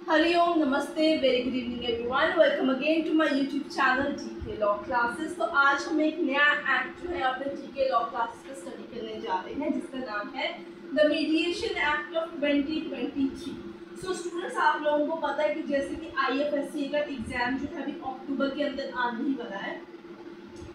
हरिओम, नमस्ते, very good evening everyone. Welcome again to my YouTube channel GK law classes. तो आज हम एक नया एक्ट जो है अपने जीके लॉ क्लासेस में स्टडी करने जा रहे हैं, जिसका नाम है the mediation act of 2023। So students, आप लोगों को पता है कि जैसे कि IFSC का एग्जाम जो है अभी अक्टूबर के अंदर आने ही वाला है,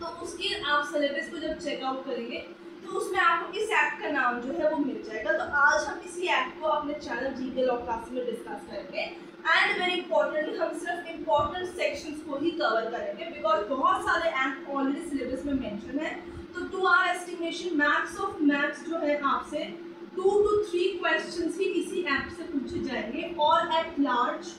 तो उसके आप सिलेबस को जब चेकआउट करेंगे तो उसमें आपको इस एक्ट का नाम जो है वो मिल जाएगा। तो आज हम इसी एक्ट को अपने चैनल जीके लॉ क्लास में डिस्कस करेंगे एंड वेरी इंपॉर्टेंटली हम सिर्फ इम्पोर्टेंट सेक्शंस को ही कवर करेंगे, बिकॉज बहुत सारे एक्ट ऑलरेडी सिलेबस में मेंशन है। तो to our estimation maths of maths जो है आपसे 2 to 3 क्वेश्चंस ही इसी एक्ट से पूछे जाएंगे और at large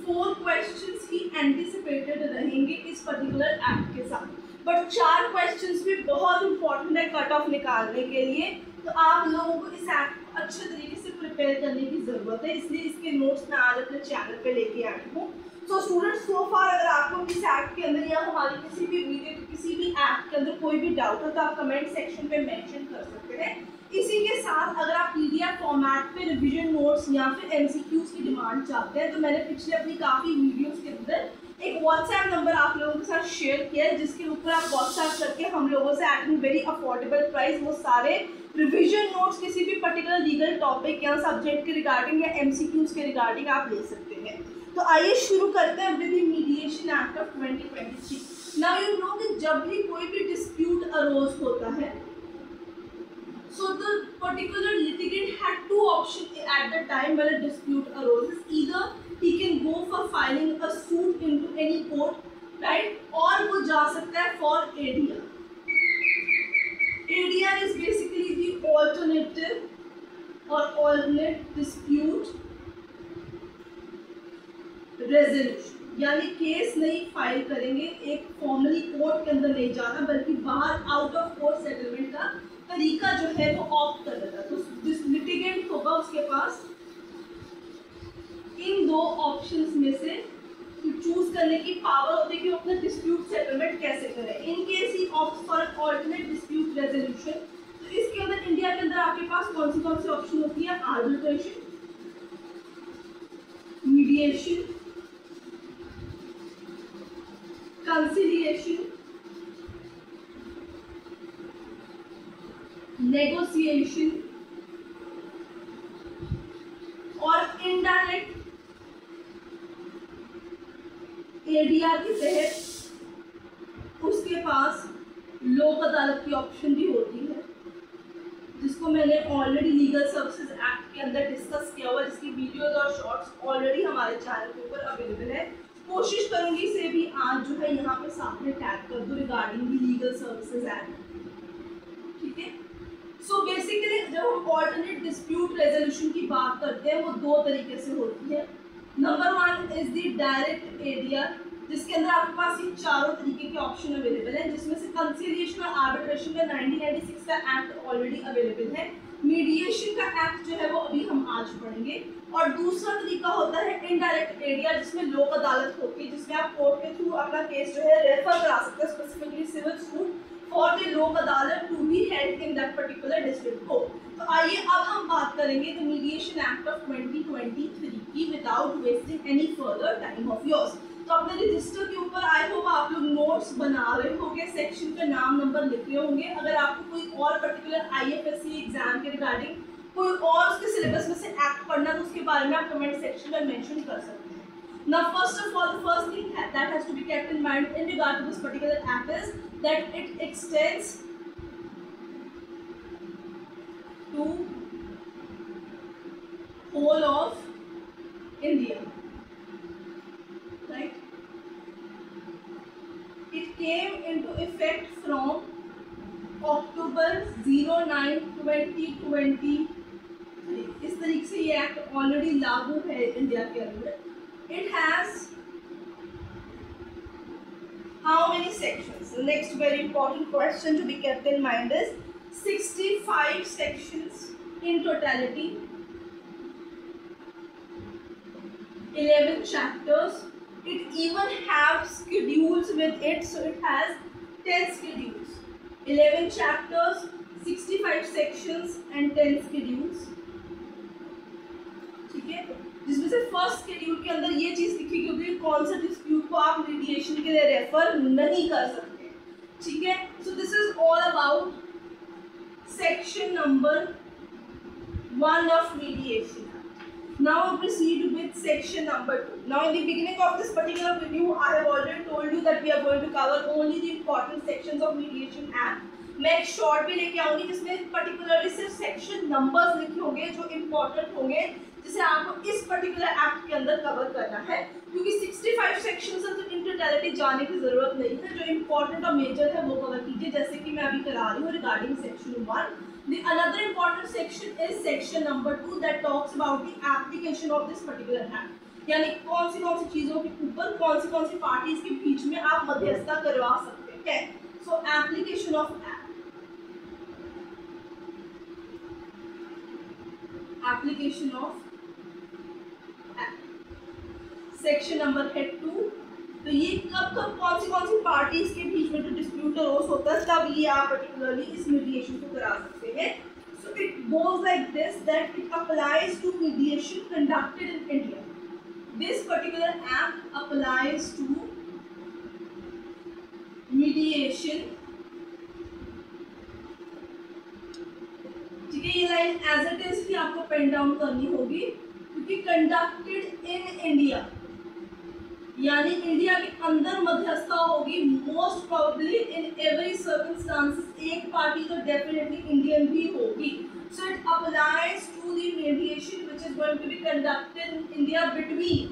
4 questions he anticipated रहेंगे इस पर्टिकुलर एक्ट के साथ। बट 4 क्वेश्चंस भी बहुत इंपॉर्टेंट है कट ऑफ निकालने के लिए। तो आप लोगों को इस एक्ट को अच्छे तरीके से प्रिपेयर करने की ज़रूरत है, इसलिए इसके नोट्स मैं आज अपने चैनल पे लेके आई हूँ। सो स्टूडेंट्स, सो फार अगर आपको इस एक्ट के अंदर या हमारी किसी भी वीडियो किसी भी एक्ट के अंदर कोई भी डाउट हो तो आप कमेंट सेक्शन पे मेंशन कर सकते हैं। इसी के साथ अगर आप PDF फॉर्मेट पे रिवीजन नोट्स या फिर MCQs की डिमांड चाहते हैं तो मैंने पिछले अपनी काफ़ी वीडियोस के अंदर एक WhatsApp नंबर आप लोगों के साथ शेयर किया है, जिसके ऊपर आप WhatsApp करके हम लोगों से एट वेरी अफोर्डेबल प्राइस वो सारे रिवीजन नोट्स किसी भी पर्टिकुलर लीगल टॉपिक या सब्जेक्ट के रिगार्डिंग या MCQs के रिगार्डिंग आप ले सकते हैं। तो आइए शुरू करते हैं with the mediation act of 2023। Now you know कि जब भी कोई भी डिस्प्यूट अरोज होता है, so the particular litigant had 2 options at the time when a dispute arises. Either he can go for filing a suit into any court, right? और वो जा सकता है for ADR. ADR is basically the alternative or alternate dispute resolution. यानी case नहीं file करेंगे, एक formally court के अंदर नहीं जाना, बल्कि बाहर आउट ऑफ कोर्ट सेटलमेंट का तरीका जो है वो ऑप्ट कर लेता। तो जिस लिटिगेंट होगा उसके पास इन 2 ऑप्शंस में से चूज करने की पावर होती है कि वो अपना डिस्प्यूट सेटलमेंट कैसे करे। In case he opt for alternate dispute resolution. तो इसके अंदर इंडिया के अंदर आपके पास कौन सी ऑप्शन होती है? आर्बिट्रेशन, मीडिएशन, कंसिलिएशन, नेगोशिएशन और इनडायरेक्ट ADR के तहत उसके पास लोक अदालत की ऑप्शन भी होती है, जिसको मैंने ऑलरेडी लीगल सर्विसेज एक्ट के अंदर डिस्कस किया हुआ, जिसकी वीडियोज और शॉर्ट्स ऑलरेडी हमारे चैनल के ऊपर अवेलेबल है। कोशिश करूंगी इसे भी आज जो है यहाँ पे साथ में टैग कर दूं regarding the legal services act. ठीक है। सो बेसिकली जब हम ऑल्टरनेट डिस्प्यूट रेजोल्यूशन की बात करते हैं वो 2 तरीके से होती है। Number 1 is the direct ADR, जिसके अंदर आपके पास ये 4 तरीके के ऑप्शन अवेलेबल हैं, जिसमें से कंसिलिएशन और आर्बिट्रेशन का 1996 का एक्ट ऑलरेडी अवेलेबल है। मीडिएशन का एक्ट जो है वो अभी हम आज पढ़ेंगे। और दूसरा तरीका होता है इनडायरेक्ट ADR, जिसमें लोक अदालत होती है, जिसमें आप कोर्ट के थ्रू अपना केस जो है रेफर करा सकते हैं, specifically civil suit for the Lok Adalat to be held in that particular district court. तो आइए अब हम बात करेंगे द मीडिएशन एक्ट ऑफ 2023 की without wasting any further time of yours. तो अपने रजिस्टर के ऊपर आई होप आप लोग नोट्स बना रहे होंगे, सेक्शन का नाम नंबर लिख रहे होंगे। अगर आपको कोई और पर्टिकुलर IFSC एग्जाम के रिगार्डिंग कोई और उसके सिलेबस में से एक्ट पढ़ना तो उसके बारे में आप कमेंट सेक्शन में मेंशन कर सकते हैं। Now first of all, the first thing that has to be kept in mind in regard to this particular act is that it extends to whole of India, right? It came into effect from October 09, 2023। इस तरीके से ये act already लागू है India के अंदर। It has how many sections? The next very important question to be kept in mind is 65 sections in totality, 11 chapters. It even have schedules with it, so it has 10 schedules, 11 chapters, 65 sections and 10 schedules. जिसमें से first schedule के अंदर ये चीज लिखी गई होगी कौन सा डिस्प्यूट को आप मीडिएशन के लिए रेफर नहीं कर सकते, ठीक है। So this is all about section number 1 of mediation. Now we proceed with section number 2. Now in the beginning of this particular video, I have already told you that we are going to cover only the important sections of mediation act. मैं एक short भी लेके आऊंगी जिसमें particularly सिर्फ section numbers लिखे होंगे जो इम्पोर्टेंट होंगे, जिसे आपको इस पर्टिकुलर एक्ट के अंदर कवर करना है, क्योंकि 65 सेक्शंस है तो इन टोटलिटी जाने की जरूरत नहीं है। जो इम्पोर्टेंट और मेजर है वो कवर कीजिए, जैसे कि मैं अभी करा रही हूँ regarding section 1। The another important section is section number 2 that talks about the application of this particular act. यानी कौन सी चीजों के ऊपर कौन सी पार्टीज के बीच में आप मध्यस्थता करवा सकते हैं। So application of act. Application of act. Section number है 2। तो ये कब कौन सी पार्टीज के बीच में जो डिस्प्यूट अरोज होता है तब ये आप पर्टिकुलरली इस मीडिएशन को करा सकते हैं। So it goes like this that it applies to mediation conducted in India. This particular act applies to mediation, ठीक है। ये लाइन एज इट इज ही आपको पेन डाउन करनी होगी, क्योंकि कंडक्टेड इन इंडिया यानी इंडिया के अंदर मध्यस्थता होगी। Most probably in every circumstances एक पार्टी तो डेफिनेटली इंडियन भी होगी। So it applies to the mediation which is going to be conducted in India between,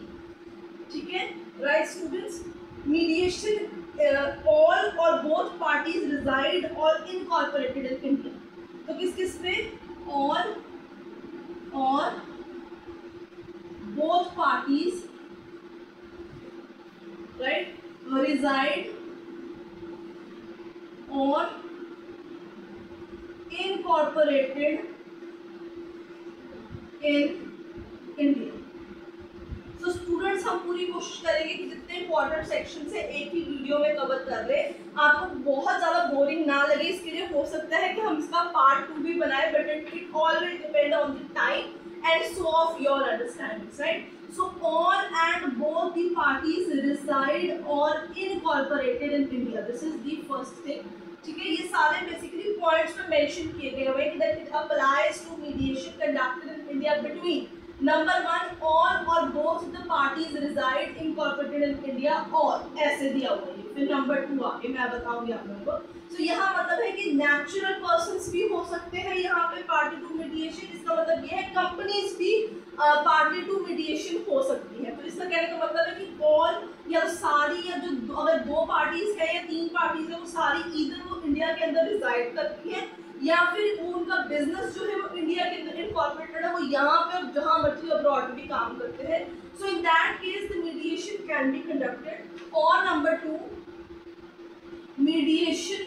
ठीक है, राइट स्टूडेंट्स। मीडिएशन ऑल और बोथ पार्टीज रिजाइड और इनकॉर्पोरेटेड इन इंडिया। तो किस पे? ऑल और both parties right reside or incorporated in India. So students हम पूरी कोशिश करेंगे कि जितने इंपॉर्टेंट सेक्शन से एक ही वीडियो में कवर कर ले, आपको बहुत ज्यादा बोरिंग ना लगे। इसके लिए हो सकता है कि हम इसका पार्ट 2 भी बनाए, but it always depend on the time and so of your understandings, right? So all and both the parties reside or incorporated in India. This is the first thing, ठीक है। ये सारे बेसिकली पॉइंट्स में mention किए गए हुए कि that it applies to mediation conducted in India between number 1 all or both the parties reside incorporated in India, और ऐसे दिया हुआ है। फिर नंबर 2 आगे मैं बताऊंगी आप लोगों को। तो यहाँ मतलब है कि नेचुरल पर्सन्स भी हो सकते हैं यहाँ पे पार्टी टू मीडिएशन। इसका मतलब ये है कंपनीज भी पार्टी टू मीडिएशन हो सकती है। तो इसका कहने का मतलब है कि ऑल या सारी, या जो अगर 2 पार्टीज है या 3 पार्टीज है वो सारी इधर वो इंडिया के अंदर रिजाइड करती है, या फिर उनका बिजनेस जो है वो इंडिया के अंदर इनकॉर्पोरेटेड है, वो यहाँ पे जहाँ मर्जी अब्रॉड भी काम करते हैं। So in that case the mediation can be conducted. और नंबर 2 मीडिएशन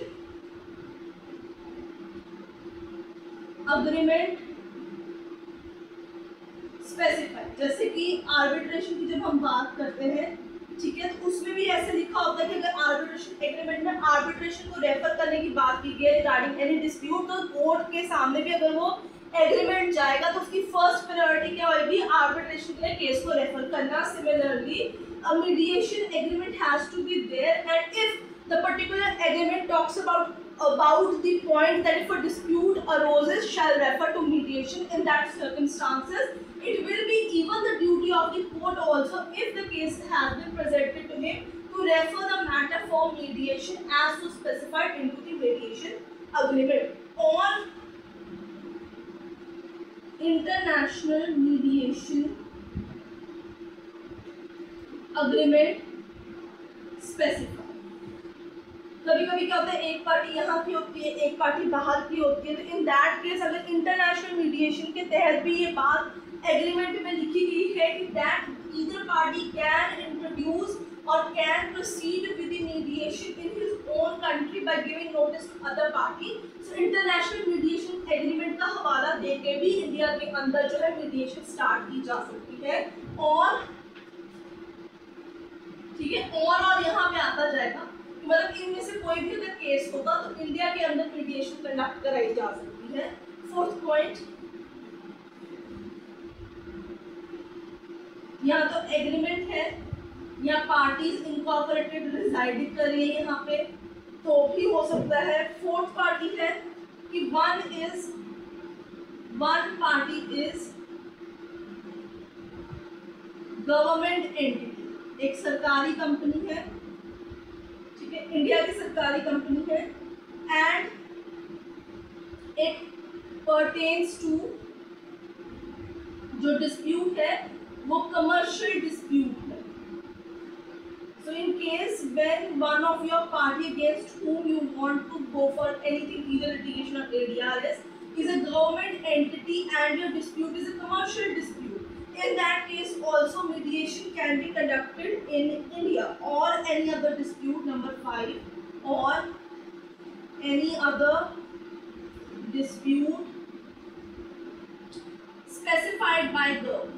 अग्रीमेंट स्पेसिफाई, जैसे कि आर्बिट्रेशन की जब हम बात करते हैं, ठीक है, तो उसमें भी ऐसे लिखा होता है कि अगर आर्बिट्रेशन एग्रीमेंट में आर्बिट्रेशन को रेफर करने की बात की गई रिगार्डिंग एनी डिस्प्यूट, तो कोर्ट के सामने भी अगर वो एग्रीमेंट जाएगा तो उसकी फर्स्ट प्रायोरिटी क्या होगी? आर्बिट्रेशन के लिए केस को रेफर करना। Similarly a mediation agreement has to be there, and if the particular agreement talks about the point that if a dispute arises shall refer to mediation, in that circumstances it will be even the duty of the court also, if the case has been presented to him, to refer the matter for mediation as so specified into the mediation agreement. Or international mediation agreement specified। कभी कभी क्या होता है, एक party यहाँ की होती है, एक पार्टी बाहर की होती है, तो इन दैट केस अगर इंटरनेशनल मीडिएशन के तहत भी ये बात एग्रीमेंट में लिखी गई है कि that either party can introduce और can proceed with the mediation in his own country by giving notice to other party. So international mediation agreement का हवाला देके भी इंडिया के अंदर जो है मीडिएशन स्टार्ट की जा सकती है। और ठीक है, और यहाँ पे आता जाएगा, मतलब इनमें से कोई भी अगर केस होगा तो इंडिया के अंदर मीडिएशन कंडक्ट कराई जा सकती है। फोर्थ पॉइंट, या तो एग्रीमेंट है या पार्टीज इनकॉर्पोरेटेड रिजाइड कर रही है यहाँ पे, तो भी हो सकता है। फोर्थ पार्टी है कि one party is government entity, एक सरकारी कंपनी है, ठीक है, इंडिया की सरकारी कंपनी है, एंड इट परटेन्स टू, जो डिस्प्यूट है वो कमर्शियल डिस्प्यूट है। So in case when one of your party against whom you want to go for anything, either litigation or ADRS, is a government entity and your dispute is a commercial dispute, in that case also mediation can be conducted in India, or any other dispute, number 5, or any other dispute specified by government,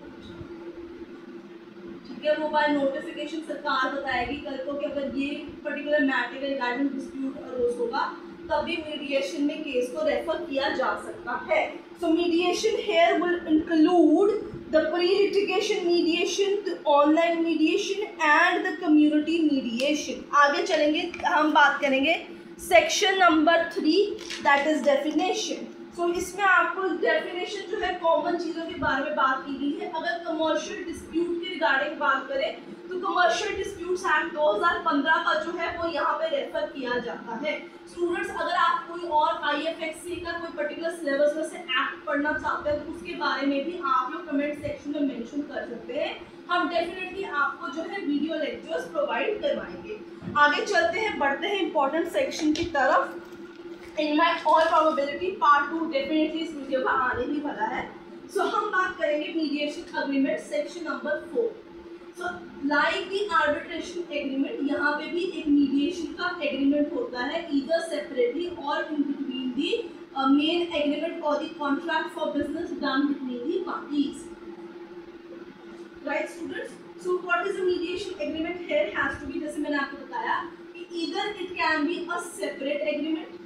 ठीक है, वो by notification सरकार बताएगी कल को कि अगर ये पर्टिकुलर मैटर के रिगार्डिंग डिस्प्यूट अरोज होगा तभी मीडिएशन में केस को रेफर किया जा सकता है। So mediation here will include the pre litigation mediation, the online mediation and the community mediation. आगे चलेंगे, हम बात करेंगे section number 3, that is definition. So इसमें आपको डेफिनेशन जो है कॉमन चीज़ों के बारे में बात की गई है। अगर कमर्शियल डिस्प्यूट के रिगार्डिंग बात करें तो कमर्शियल डिस्प्यूट्स एक्ट 2015 का जो है वो यहाँ पे रेफर किया जाता है। स्टूडेंट्स, अगर आप कोई और IFSC का कोई पर्टिकुलर सिलेबस में से एक्ट पढ़ना चाहते हैं तो उसके बारे में भी आप लोग कमेंट सेक्शन में मेंशन कर सकते हैं, हम डेफिनेटली आपको जो है वीडियो लेक्चर्स प्रोवाइड करवाएंगे। आगे चलते हैं, बढ़ते हैं इंपॉर्टेंट सेक्शन की तरफ। In my all probability part 2 definitely इस वीडियो का आने ही वाला है। सो हम बात करेंगे mediation agreement section number 4। So like the arbitration agreement, यहाँ पे भी एक मीडिएशन का एग्रीमेंट होता है, ईदर सेपरेटली और in between the main agreement और the contract for business done between the parties, right students. So what is a mediation agreement here has to be, जैसे मैंने आपको बताया कि either it can be a separate agreement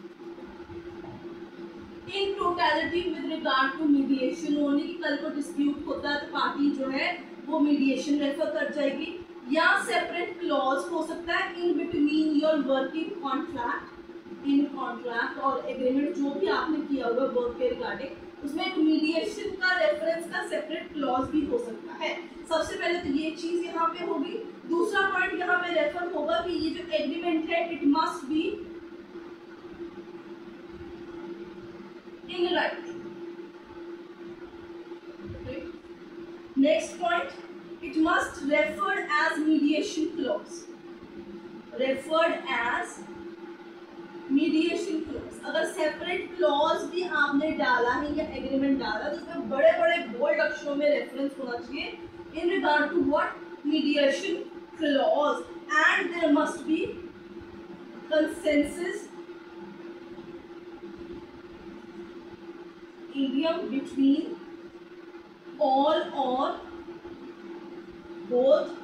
in totality with regard to mediation only, कि कल को dispute होता है तो पार्टी जो है वो मीडिएशन रेफर कर जाएगी, या सेपरेट क्लॉज हो सकता है in between your working contract, in contract और एग्रीमेंट जो भी आपने किया होगा वर्क के रिगार्डिंग, उसमें एक मीडिएशन का रेफरेंस का सेपरेट क्लॉज भी हो सकता है। सबसे पहले तो ये चीज़ यहाँ पे होगी। दूसरा पॉइंट यहाँ पे रेफर होगा कि ये जो एग्रीमेंट है it must be in writing. Okay. Next point, it must referred as mediation clause. Referred as mediation clause. अगर separate clause भी आपने डाला है या agreement डाला तो उसमें बड़े बड़े bold अक्षरों में reference होना चाहिए in regard to what mediation clause, and there must be consensus idiom between all or both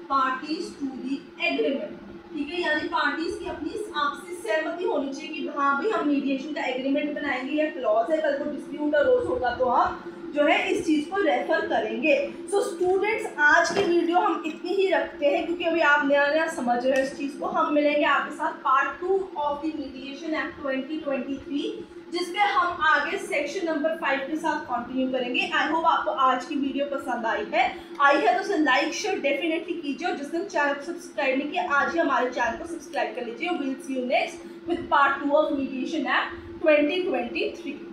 parties to the agreement, ठीक है, यानी पार्टीज की अपनी आपसी सहमति होनी चाहिए कि हाँ भी हम मीडिएशन का एग्रीमेंट बनाएंगे या क्लॉज है, कल को डिस्प्यूट अरोज होगा तो हम जो है इस चीज़ को रेफर करेंगे। सो स्टूडेंट्स, आज की वीडियो हम इतनी ही रखते हैं क्योंकि अभी आप नया नया समझ रहे हैं इस चीज़ को। हम मिलेंगे आपके साथ part 2 of the mediation act 2023, जिसमें हम आगे सेक्शन नंबर 5 के साथ कंटिन्यू करेंगे। आई होप आपको आज की वीडियो पसंद आई है तो उसे लाइक शेयर डेफिनेटली कीजिए, और जिसने चैनल को सब्सक्राइब नहीं किया आज ही हमारे चैनल को सब्सक्राइब कर लीजिए। Will see you next with part 2 of mediation act 2023।